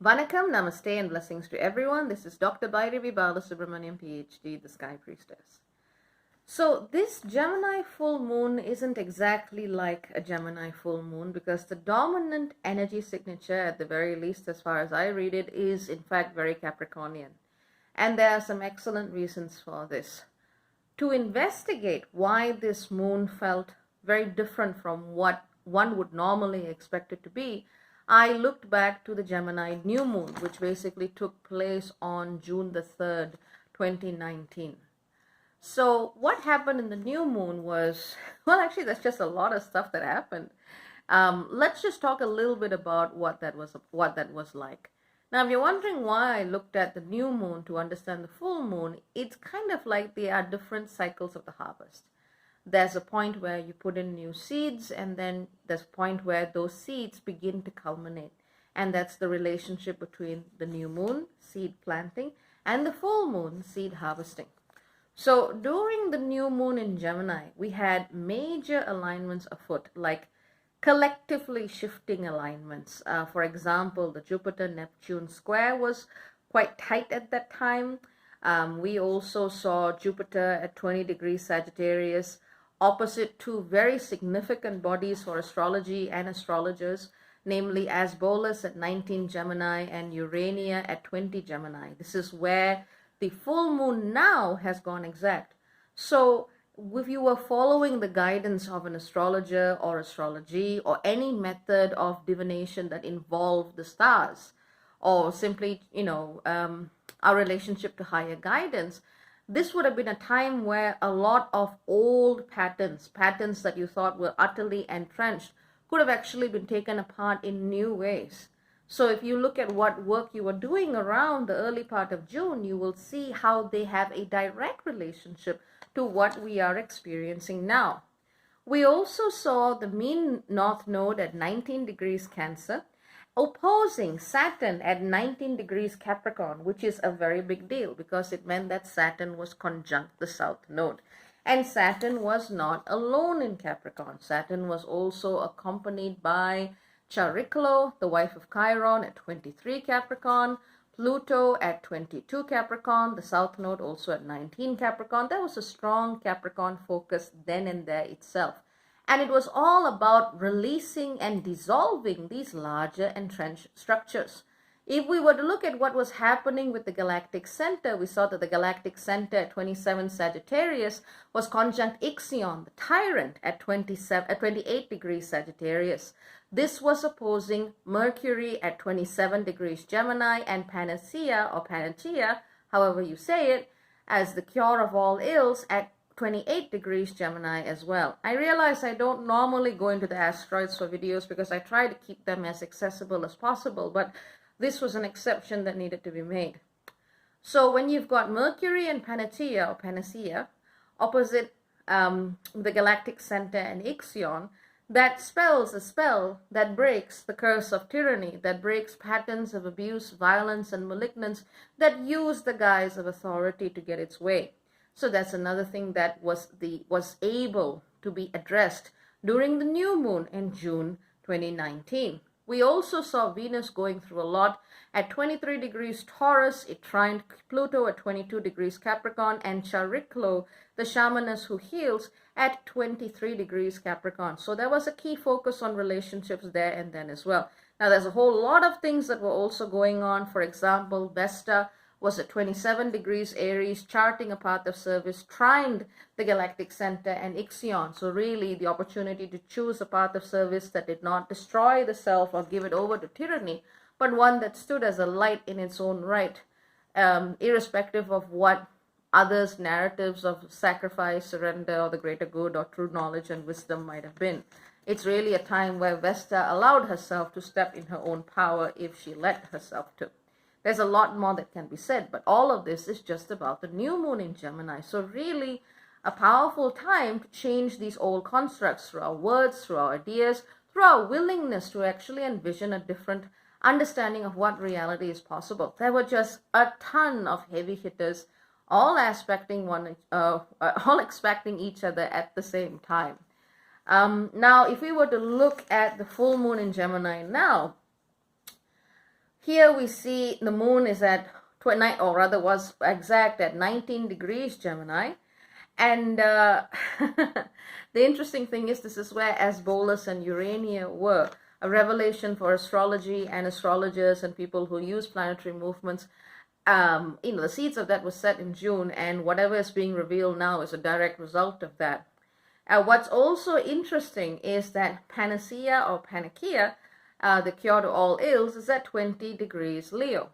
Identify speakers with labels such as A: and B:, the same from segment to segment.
A: Vanakkam, Namaste, and blessings to everyone. This is Dr. Bhairavi Balasubramaniam, PhD, the Sky Priestess. So this Gemini full moon isn't exactly like a Gemini full moon because the dominant energy signature, at the very least as far as I read it, is in fact very Capricornian. And there are some excellent reasons for this. To investigate why this moon felt very different from what one would normally expect it to be, I looked back to the Gemini new moon, which basically took place on June the 3rd, 2019. So what happened in the new moon was, well, actually, there's just a lot of stuff that happened. Let's just talk a little bit about what that was like. Now, if you're wondering why I looked at the new moon to understand the full moon, it's kind of like they are different cycles of the harvest. There's a point where you put in new seeds, and then there's a point where those seeds begin to culminate. And that's the relationship between the new moon, seed planting, and the full moon, seed harvesting. So during the new moon in Gemini, we had major alignments afoot, like collectively shifting alignments. For example, the Jupiter-Neptune square was quite tight at that time. We also saw Jupiter at 20 degrees Sagittarius, opposite two very significant bodies for astrology and astrologers, namely Asbolus at 19 Gemini and Urania at 20 Gemini. This is where the full moon now has gone exact. So if you were following the guidance of an astrologer or astrology or any method of divination that involved the stars, or simply, our relationship to higher guidance, this would have been a time where a lot of old patterns that you thought were utterly entrenched, could have actually been taken apart in new ways. So if you look at what work you were doing around the early part of June, you will see how they have a direct relationship to what we are experiencing now. We also saw the mean north node at 19 degrees Cancer, opposing Saturn at 19 degrees Capricorn, which is a very big deal because it meant that Saturn was conjunct the south node. And Saturn was not alone in Capricorn. Saturn was also accompanied by Chariklo, the wife of Chiron, at 23 Capricorn, Pluto at 22 Capricorn, the south node also at 19 Capricorn. There was a strong Capricorn focus then and there itself. And it was all about releasing and dissolving these larger entrenched structures. If we were to look at what was happening with the galactic center, we saw that the galactic center at 27 Sagittarius was conjunct Ixion, the tyrant, at 28 degrees Sagittarius. This was opposing Mercury at 27 degrees Gemini and Panacea, or Panacea, however you say it, as the cure of all ills at 28 degrees Gemini as well. I realize I don't normally go into the asteroids for videos because I try to keep them as accessible as possible, but this was an exception that needed to be made. So when you've got Mercury and Panacea opposite the galactic center and Ixion, that spells a spell that breaks the curse of tyranny, that breaks patterns of abuse, violence, and malignance that use the guise of authority to get its way. So that's another thing that was able to be addressed during the new moon in June 2019. We also saw Venus going through a lot. At 23 degrees Taurus, it trined Pluto at 22 degrees Capricorn, and Chariklo, the shamaness who heals, at 23 degrees Capricorn. So there was a key focus on relationships there and then as well. Now there's a whole lot of things that were also going on. For example, Vesta was at 27 degrees Aries, charting a path of service, trined the galactic center and Ixion. So really the opportunity to choose a path of service that did not destroy the self or give it over to tyranny, but one that stood as a light in its own right, irrespective of what others' narratives of sacrifice, surrender, or the greater good, or true knowledge and wisdom might have been. It's really a time where Vesta allowed herself to step in her own power if she let herself to. There's a lot more that can be said, but all of this is just about the new moon in Gemini. So really a powerful time to change these old constructs through our words, through our ideas, through our willingness to actually envision a different understanding of what reality is possible. There were just a ton of heavy hitters, all expecting each other at the same time. Now, if we were to look at the full moon in Gemini now, Here we see the moon is at 29, or rather was exact at 19 degrees Gemini. And the interesting thing is, this is where Asbolus and Urania were, a revelation for astrology and astrologers and people who use planetary movements. The seeds of that was set in June, and whatever is being revealed now is a direct result of that. What's also interesting is that Panacea or Panakia, the cure to all ills, is at 20 degrees Leo.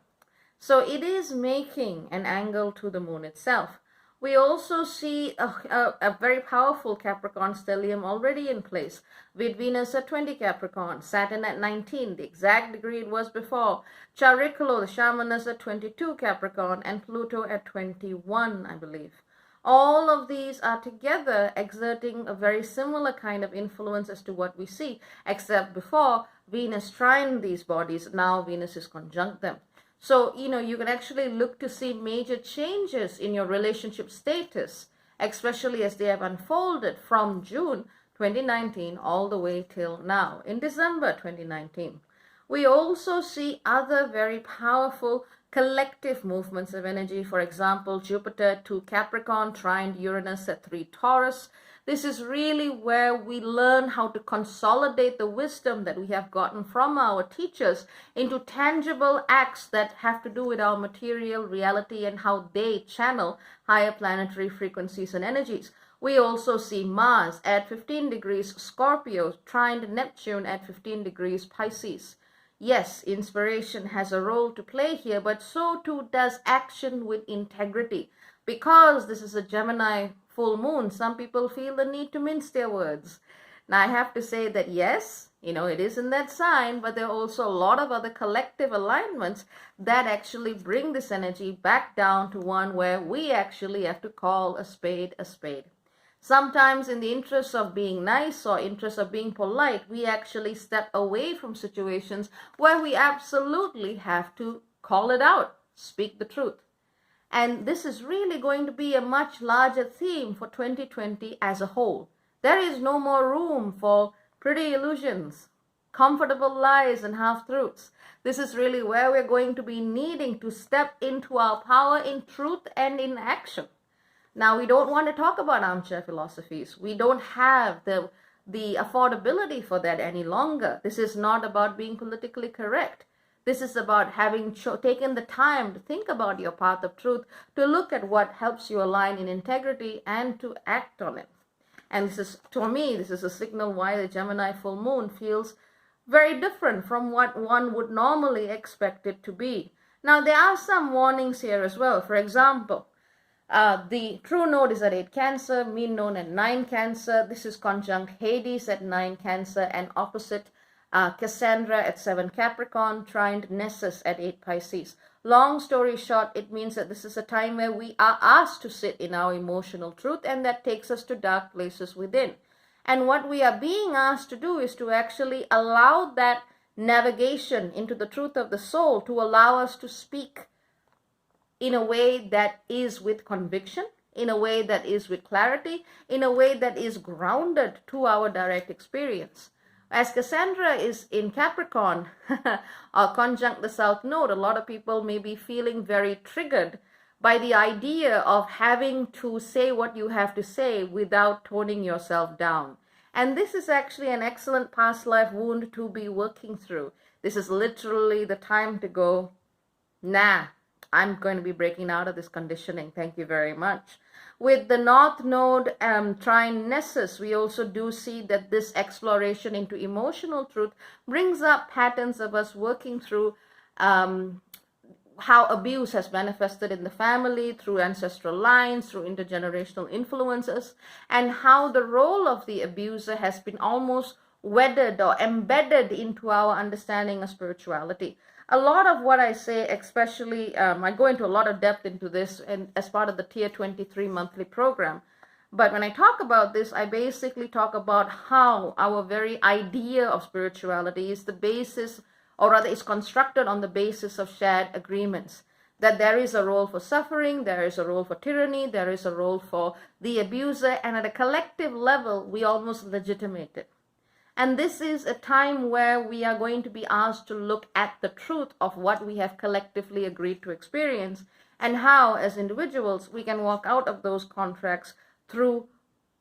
A: So it is making an angle to the moon itself. We also see a very powerful Capricorn stellium already in place, with Venus at 20 Capricorn, Saturn at 19, the exact degree it was before, Chariklo, the shamaness, at 22 Capricorn, and Pluto at 21, I believe. All of these are together exerting a very similar kind of influence as to what we see, except before Venus trined these bodies, now Venus is conjunct them. So, you can actually look to see major changes in your relationship status, especially as they have unfolded from June 2019 all the way till now, in December 2019. We also see other very powerful collective movements of energy. For example, Jupiter 2 Capricorn trined Uranus at 3 Taurus. This is really where we learn how to consolidate the wisdom that we have gotten from our teachers into tangible acts that have to do with our material reality and how they channel higher planetary frequencies and energies. We also see Mars at 15 degrees Scorpio trined Neptune at 15 degrees Pisces. Yes, inspiration has a role to play here, but so too does action with integrity. Because this is a Gemini full moon, some people feel the need to mince their words. Now, I have to say that yes, it is in that sign, but there are also a lot of other collective alignments that actually bring this energy back down to one where we actually have to call a spade a spade. Sometimes in the interest of being nice or interest of being polite, we actually step away from situations where we absolutely have to call it out, speak the truth. And this is really going to be a much larger theme for 2020 as a whole. There is no more room for pretty illusions, comfortable lies and half-truths. This is really where we're going to be needing to step into our power in truth and in action. Now, we don't want to talk about armchair philosophies. We don't have the affordability for that any longer. This is not about being politically correct. This is about having taken the time to think about your path of truth, to look at what helps you align in integrity and to act on it. And this is, to me, this is a signal why the Gemini full moon feels very different from what one would normally expect it to be. Now, there are some warnings here as well. For example, the true node is at 8 Cancer, mean node at 9 Cancer. This is conjunct Hades at 9 Cancer and opposite Cassandra at 7 Capricorn, trined Nessus at 8 Pisces. Long story short, it means that this is a time where we are asked to sit in our emotional truth, and that takes us to dark places within. And what we are being asked to do is to actually allow that navigation into the truth of the soul to allow us to speak in a way that is with conviction, in a way that is with clarity, in a way that is grounded to our direct experience. As Cassandra is in Capricorn, or conjunct the South Node, a lot of people may be feeling very triggered by the idea of having to say what you have to say without toning yourself down. And this is actually an excellent past life wound to be working through. This is literally the time to go, nah, I'm going to be breaking out of this conditioning. Thank you very much. With the North Node trine Nessus, we also do see that this exploration into emotional truth brings up patterns of us working through how abuse has manifested in the family, through ancestral lines, through intergenerational influences, and how the role of the abuser has been almost wedded or embedded into our understanding of spirituality. A lot of what I say, especially, I go into a lot of depth into this and as part of the Tier 23 monthly program. But when I talk about this, I basically talk about how our very idea of spirituality is the basis, or rather is constructed on the basis of shared agreements. That there is a role for suffering, there is a role for tyranny, there is a role for the abuser, and at a collective level, we almost legitimate it. And this is a time where we are going to be asked to look at the truth of what we have collectively agreed to experience, and how, as individuals, we can walk out of those contracts through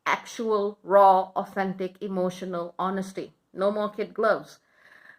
A: actual, raw, authentic, emotional honesty. No more kid gloves.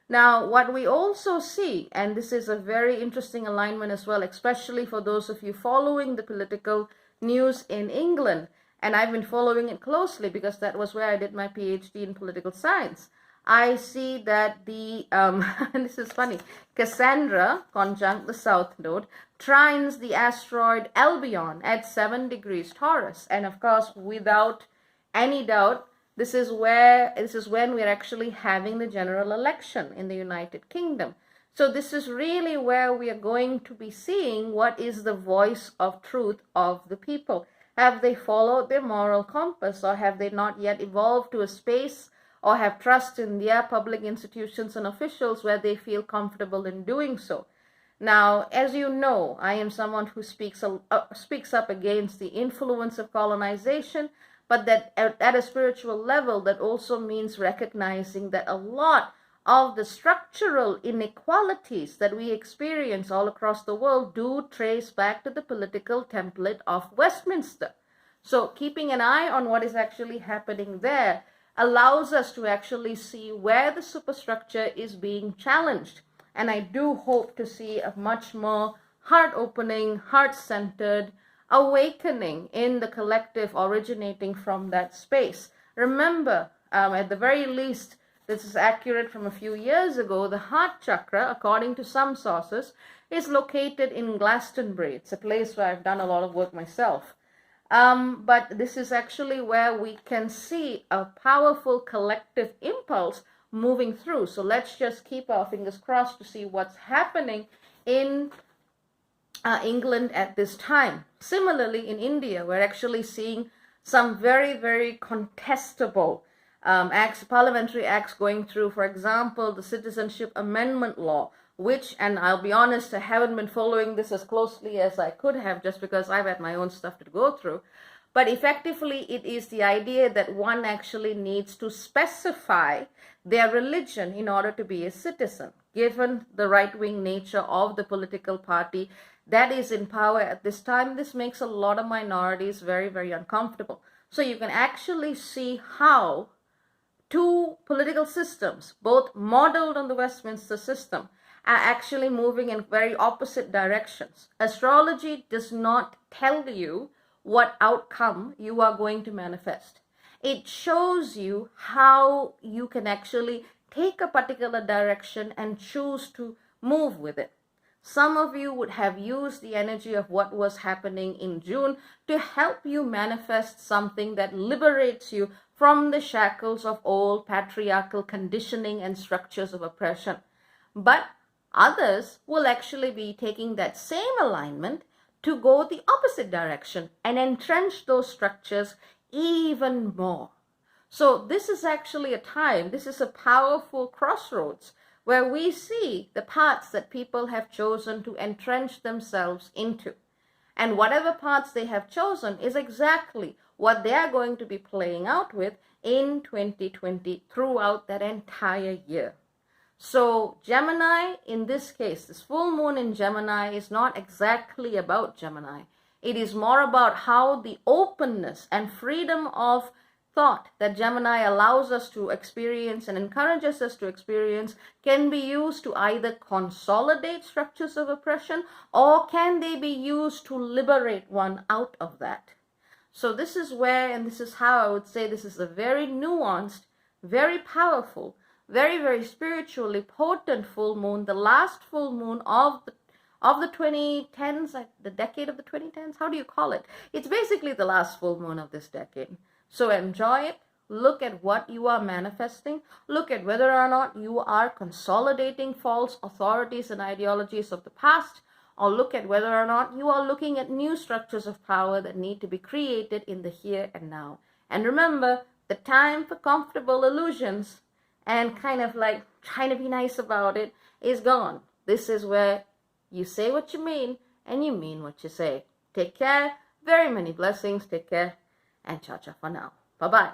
A: Now, what we also see, and this is a very interesting alignment as well, especially for those of you following the political news in England, and I've been following it closely because that was where I did my PhD in political science. I see that the, and this is funny, Cassandra, conjunct the South Node, trines the asteroid Albion at 7 degrees Taurus. And of course, without any doubt, this is when we're actually having the general election in the United Kingdom. So this is really where we are going to be seeing what is the voice of truth of the people. Have they followed their moral compass, or have they not yet evolved to a space or have trust in their public institutions and officials where they feel comfortable in doing so? Now, as you know, I am someone who speaks up against the influence of colonization, but that at a spiritual level, that also means recognizing that a lot of the structural inequalities that we experience all across the world do trace back to the political template of Westminster. So keeping an eye on what is actually happening there allows us to actually see where the superstructure is being challenged. And I do hope to see a much more heart-opening, heart-centered awakening in the collective originating from that space. Remember, at the very least, this is accurate from a few years ago, the heart chakra, according to some sources, is located in Glastonbury. It's a place where I've done a lot of work myself. But this is actually where we can see a powerful collective impulse moving through. So let's just keep our fingers crossed to see what's happening in England at this time. Similarly, in India, we're actually seeing some very, very contestable parliamentary acts going through. For example, the Citizenship Amendment Law, which, and I'll be honest, I haven't been following this as closely as I could have just because I've had my own stuff to go through. But effectively, it is the idea that one actually needs to specify their religion in order to be a citizen, given the right-wing nature of the political party that is in power at this time. This makes a lot of minorities very, very uncomfortable. So you can actually see how two political systems, both modeled on the Westminster system, are actually moving in very opposite directions. Astrology does not tell you what outcome you are going to manifest. It shows you how you can actually take a particular direction and choose to move with it. Some of you would have used the energy of what was happening in June to help you manifest something that liberates you from the shackles of old patriarchal conditioning and structures of oppression. But others will actually be taking that same alignment to go the opposite direction and entrench those structures even more. So this is actually a time, this is a powerful crossroads where we see the paths that people have chosen to entrench themselves into. And whatever paths they have chosen is exactly what they are going to be playing out with in 2020 throughout that entire year. So Gemini, in this case, this full moon in Gemini is not exactly about Gemini. It is more about how the openness and freedom of thought that Gemini allows us to experience and encourages us to experience can be used to either consolidate structures of oppression, or can they be used to liberate one out of that. So this is where, and this is how I would say this is a very nuanced, very powerful, very, very spiritually potent full moon, the last full moon of the 2010s, like the decade of the 2010s. How do you call it? It's basically the last full moon of this decade. So enjoy it. Look at what you are manifesting. Look at whether or not you are consolidating false authorities and ideologies of the past, or look at whether or not you are looking at new structures of power that need to be created in the here and now. And remember, the time for comfortable illusions and kind of like trying to be nice about it is gone. This is where you say what you mean and you mean what you say. Take care. Very many blessings. Take care. And ciao ciao for now. Bye-bye.